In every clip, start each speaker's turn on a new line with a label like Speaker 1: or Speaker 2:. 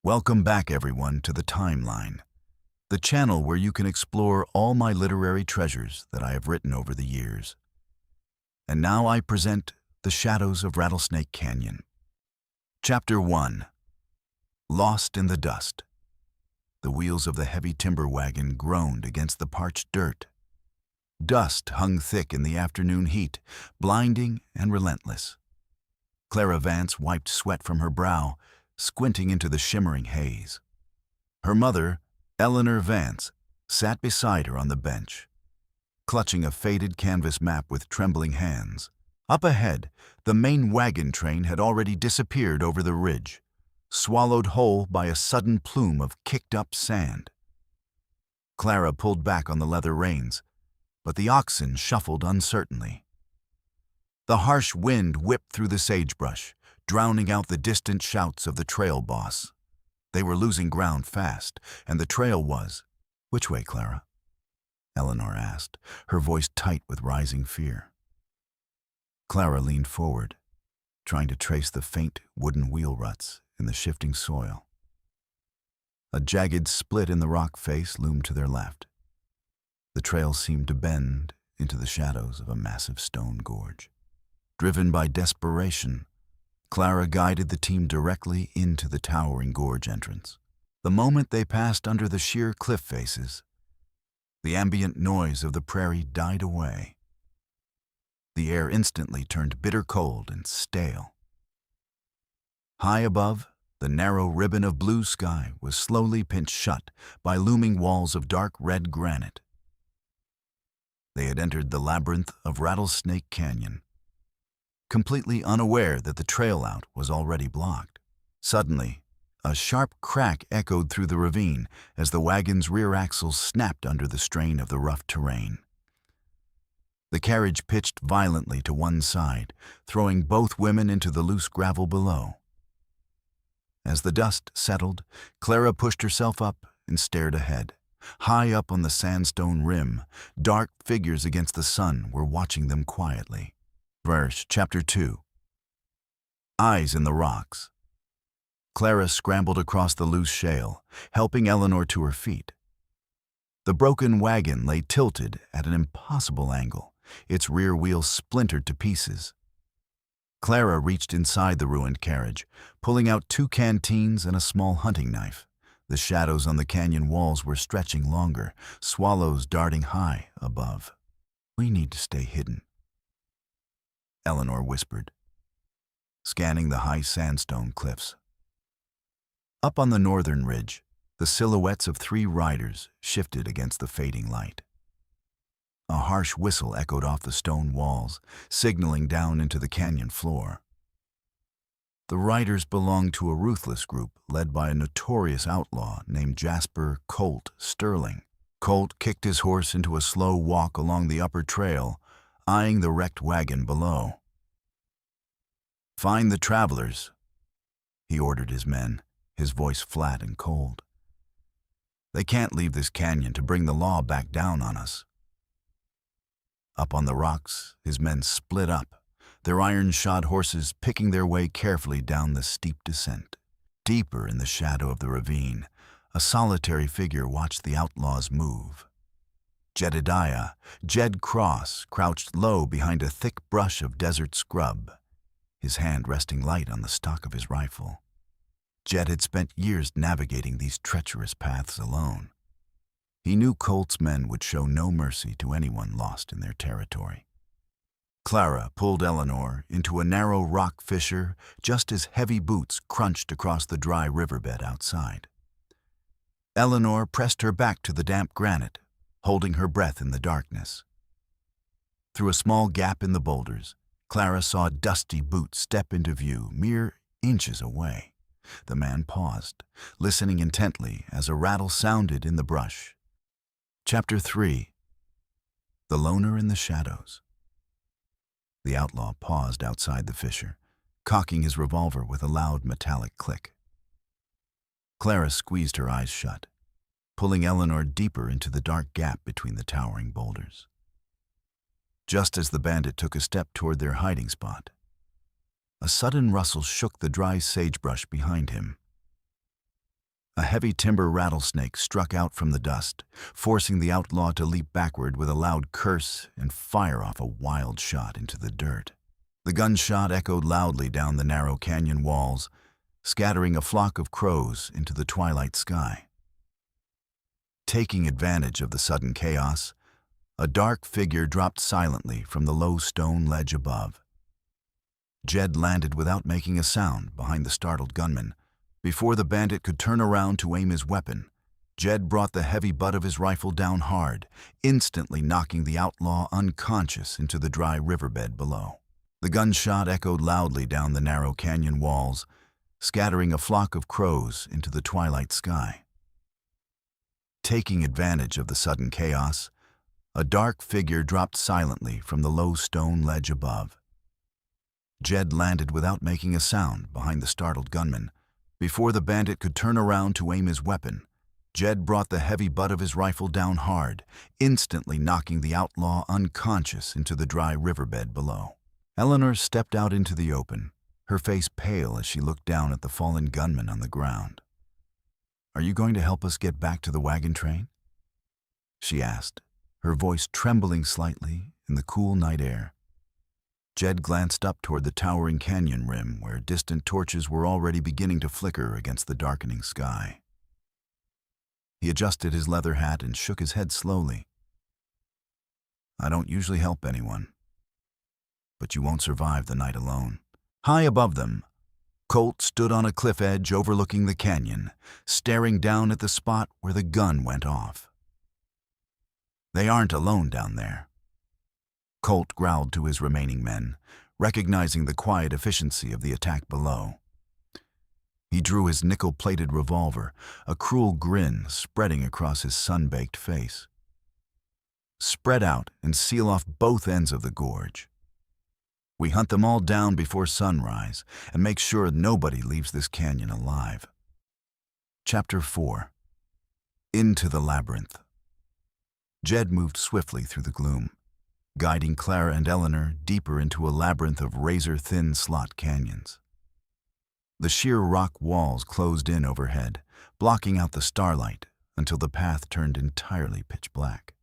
Speaker 1: Welcome back, everyone, to the Timeline, the channel where you can explore all my literary treasures that I have written over the years. And now I present The Shadows of Rattlesnake Canyon. Chapter 1. Lost in the Dust. The wheels of the heavy timber wagon groaned against the parched dirt. Dust hung thick in the afternoon heat, blinding and relentless. Clara Vance wiped sweat from her brow, squinting into the shimmering haze. Her mother, Eleanor Vance, sat beside her on the bench, clutching a faded canvas map with trembling hands. Up ahead, the main wagon train had already disappeared over the ridge, swallowed whole by a sudden plume of kicked-up sand. Clara pulled back on the leather reins, but the oxen shuffled uncertainly. The harsh wind whipped through the sagebrush, drowning out the distant shouts of the trail boss. They were losing ground fast, and the trail was— "Which way, Clara?" Eleanor asked, her voice tight with rising fear. Clara leaned forward, trying to trace the faint wooden wheel ruts in the shifting soil. A jagged split in the rock face loomed to their left. The trail seemed to bend into the shadows of a massive stone gorge. Driven by desperation, Clara guided the team directly into the towering gorge entrance. The moment they passed under the sheer cliff faces, the ambient noise of the prairie died away. The air instantly turned bitter cold and stale. High above, the narrow ribbon of blue sky was slowly pinched shut by looming walls of dark red granite. They had entered the labyrinth of Rattlesnake Canyon, completely unaware that the trail out was already blocked. Suddenly, a sharp crack echoed through the ravine as the wagon's rear axles snapped under the strain of the rough terrain. The carriage pitched violently to one side, throwing both women into the loose gravel below. As the dust settled, Clara pushed herself up and stared ahead. High up on the sandstone rim, dark figures against the sun were watching them quietly. Chapter 2. Eyes in the Rocks. Clara scrambled across the loose shale, helping Eleanor to her feet. The broken wagon lay tilted at an impossible angle, its rear wheels splintered to pieces. Clara reached inside the ruined carriage, pulling out 2 canteens and a small hunting knife. The shadows on the canyon walls were stretching longer, swallows darting high above. "We need to stay hidden," Eleanor whispered, scanning the high sandstone cliffs. Up on the northern ridge, the silhouettes of 3 riders shifted against the fading light. A harsh whistle echoed off the stone walls, signaling down into the canyon floor. The riders belonged to a ruthless group led by a notorious outlaw named Jasper Colt Sterling. Colt kicked his horse into a slow walk along the upper trail, eyeing the wrecked wagon below. "Find the travelers," he ordered his men, his voice flat and cold. "They can't leave this canyon to bring the law back down on us." Up on the rocks, his men split up, their iron-shod horses picking their way carefully down the steep descent. Deeper in the shadow of the ravine, a solitary figure watched the outlaws move. Jed Cross, crouched low behind a thick brush of desert scrub, his hand resting light on the stock of his rifle. Jed had spent years navigating these treacherous paths alone. He knew Colt's men would show no mercy to anyone lost in their territory. Clara pulled Eleanor into a narrow rock fissure just as heavy boots crunched across the dry riverbed outside. Eleanor pressed her back to the damp granite, holding her breath in the darkness. Through a small gap in the boulders, Clara saw a dusty boot step into view mere inches away. The man paused, listening intently as a rattle sounded in the brush. Chapter 3. The Loner in the Shadows. The outlaw paused outside the fissure, cocking his revolver with a loud metallic click. Clara squeezed her eyes shut, pulling Eleanor deeper into the dark gap between the towering boulders. Just as the bandit took a step toward their hiding spot, a sudden rustle shook the dry sagebrush behind him. A heavy timber rattlesnake struck out from the dust, forcing the outlaw to leap backward with a loud curse and fire off a wild shot into the dirt. The gunshot echoed loudly down the narrow canyon walls, scattering a flock of crows into the twilight sky. Taking advantage of the sudden chaos, a dark figure dropped silently from the low stone ledge above. Jed landed without making a sound behind the startled gunman. Before the bandit could turn around to aim his weapon, Jed brought the heavy butt of his rifle down hard, instantly knocking the outlaw unconscious into the dry riverbed below. The gunshot echoed loudly down the narrow canyon walls, scattering a flock of crows into the twilight sky. Taking advantage of the sudden chaos, a dark figure dropped silently from the low stone ledge above. Jed landed without making a sound behind the startled gunman. Before the bandit could turn around to aim his weapon, Jed brought the heavy butt of his rifle down hard, instantly knocking the outlaw unconscious into the dry riverbed below. Eleanor stepped out into the open, her face pale as she looked down at the fallen gunman on the ground. "Are you going to help us get back to the wagon train?" she asked, her voice trembling slightly in the cool night air. Jed glanced up toward the towering canyon rim where distant torches were already beginning to flicker against the darkening sky. He adjusted his leather hat and shook his head slowly. "I don't usually help anyone, but you won't survive the night alone." High above them, Colt stood on a cliff edge overlooking the canyon, staring down at the spot where the gun went off. "They aren't alone down there." Colt growled to his remaining men, recognizing the quiet efficiency of the attack below. He drew his nickel-plated revolver, a cruel grin spreading across his sun-baked face. "Spread out and seal off both ends of the gorge. We hunt them all down before sunrise and make sure nobody leaves this canyon alive." Chapter 4. Into the Labyrinth. Jed moved swiftly through the gloom, guiding Clara and Eleanor deeper into a labyrinth of razor-thin slot canyons. The sheer rock walls closed in overhead, blocking out the starlight until the path turned entirely pitch black.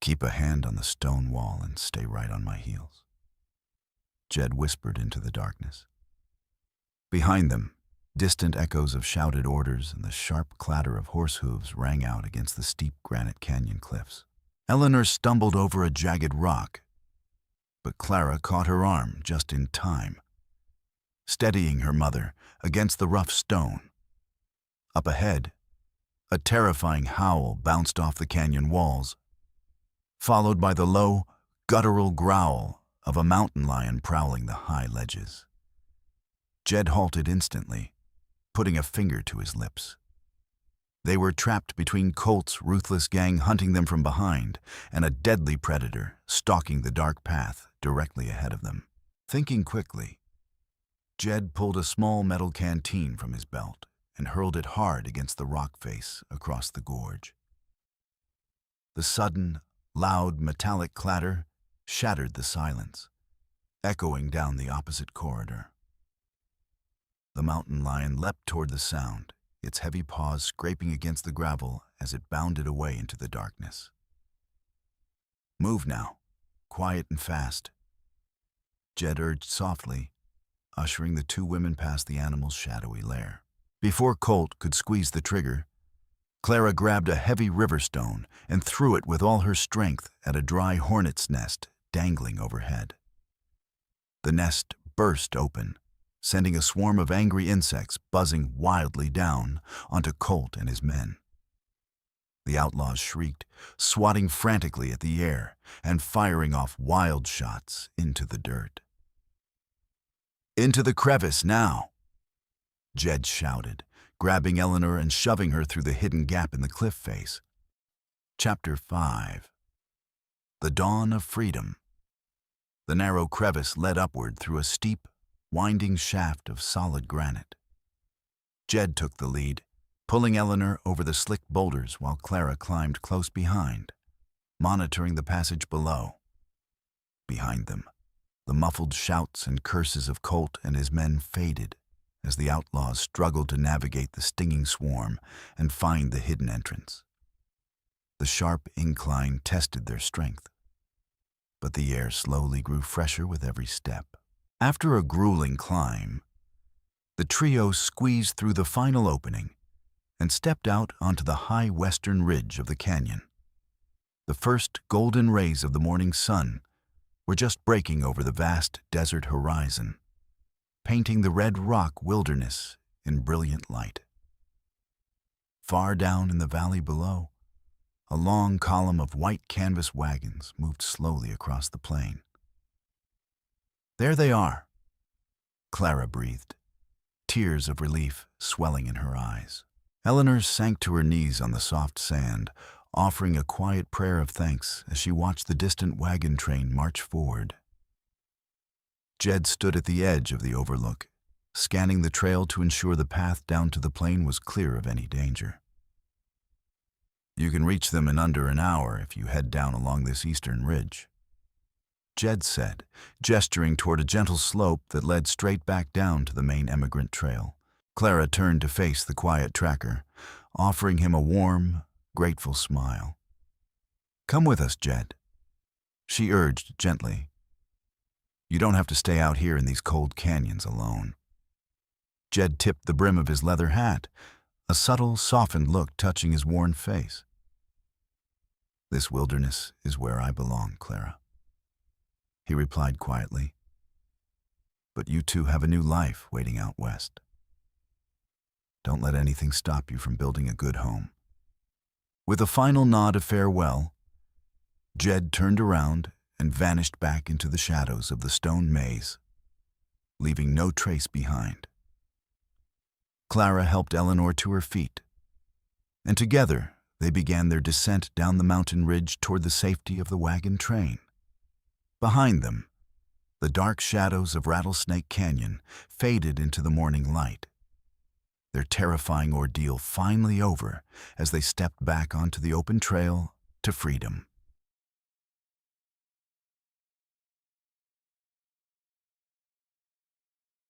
Speaker 1: "Keep a hand on the stone wall and stay right on my heels," Jed whispered into the darkness. Behind them, distant echoes of shouted orders and the sharp clatter of horse hooves rang out against the steep granite canyon cliffs. Eleanor stumbled over a jagged rock, but Clara caught her arm just in time, steadying her mother against the rough stone. Up ahead, a terrifying howl bounced off the canyon walls, followed by the low, guttural growl of a mountain lion prowling the high ledges. Jed halted instantly, putting a finger to his lips. They were trapped between Colt's ruthless gang hunting them from behind and a deadly predator stalking the dark path directly ahead of them. Thinking quickly, Jed pulled a small metal canteen from his belt and hurled it hard against the rock face across the gorge. The sudden, loud, metallic clatter shattered the silence, echoing down the opposite corridor. The mountain lion leapt toward the sound, its heavy paws scraping against the gravel as it bounded away into the darkness. "Move now, quiet and fast," Jed urged softly, ushering the two women past the animal's shadowy lair. Before Colt could squeeze the trigger, Clara grabbed a heavy river stone and threw it with all her strength at a dry hornet's nest dangling overhead. The nest burst open, sending a swarm of angry insects buzzing wildly down onto Colt and his men. The outlaws shrieked, swatting frantically at the air and firing off wild shots into the dirt. "Into the crevice now," Jed shouted, grabbing Eleanor and shoving her through the hidden gap in the cliff face. Chapter 5. The Dawn of Freedom. The narrow crevice led upward through a steep, winding shaft of solid granite. Jed took the lead, pulling Eleanor over the slick boulders while Clara climbed close behind, monitoring the passage below. Behind them, the muffled shouts and curses of Colt and his men faded as the outlaws struggled to navigate the stinging swarm and find the hidden entrance. The sharp incline tested their strength, but the air slowly grew fresher with every step. After a grueling climb, the trio squeezed through the final opening and stepped out onto the high western ridge of the canyon. The first golden rays of the morning sun were just breaking over the vast desert horizon, painting the red rock wilderness in brilliant light. Far down in the valley below, a long column of white canvas wagons moved slowly across the plain. "There they are," Clara breathed, tears of relief swelling in her eyes. Eleanor sank to her knees on the soft sand, offering a quiet prayer of thanks as she watched the distant wagon train march forward. Jed stood at the edge of the overlook, scanning the trail to ensure the path down to the plain was clear of any danger. "You can reach them in under an hour if you head down along this eastern ridge," Jed said, gesturing toward a gentle slope that led straight back down to the main emigrant trail. Clara turned to face the quiet tracker, offering him a warm, grateful smile. "Come with us, Jed," she urged gently. "You don't have to stay out here in these cold canyons alone." Jed tipped the brim of his leather hat, a subtle, softened look touching his worn face. "This wilderness is where I belong, Clara," he replied quietly. "But you two have a new life waiting out west. Don't let anything stop you from building a good home." With a final nod of farewell, Jed turned around and vanished back into the shadows of the stone maze, leaving no trace behind. Clara helped Eleanor to her feet, and together they began their descent down the mountain ridge toward the safety of the wagon train. Behind them, the dark shadows of Rattlesnake Canyon faded into the morning light, their terrifying ordeal finally over as they stepped back onto the open trail to freedom.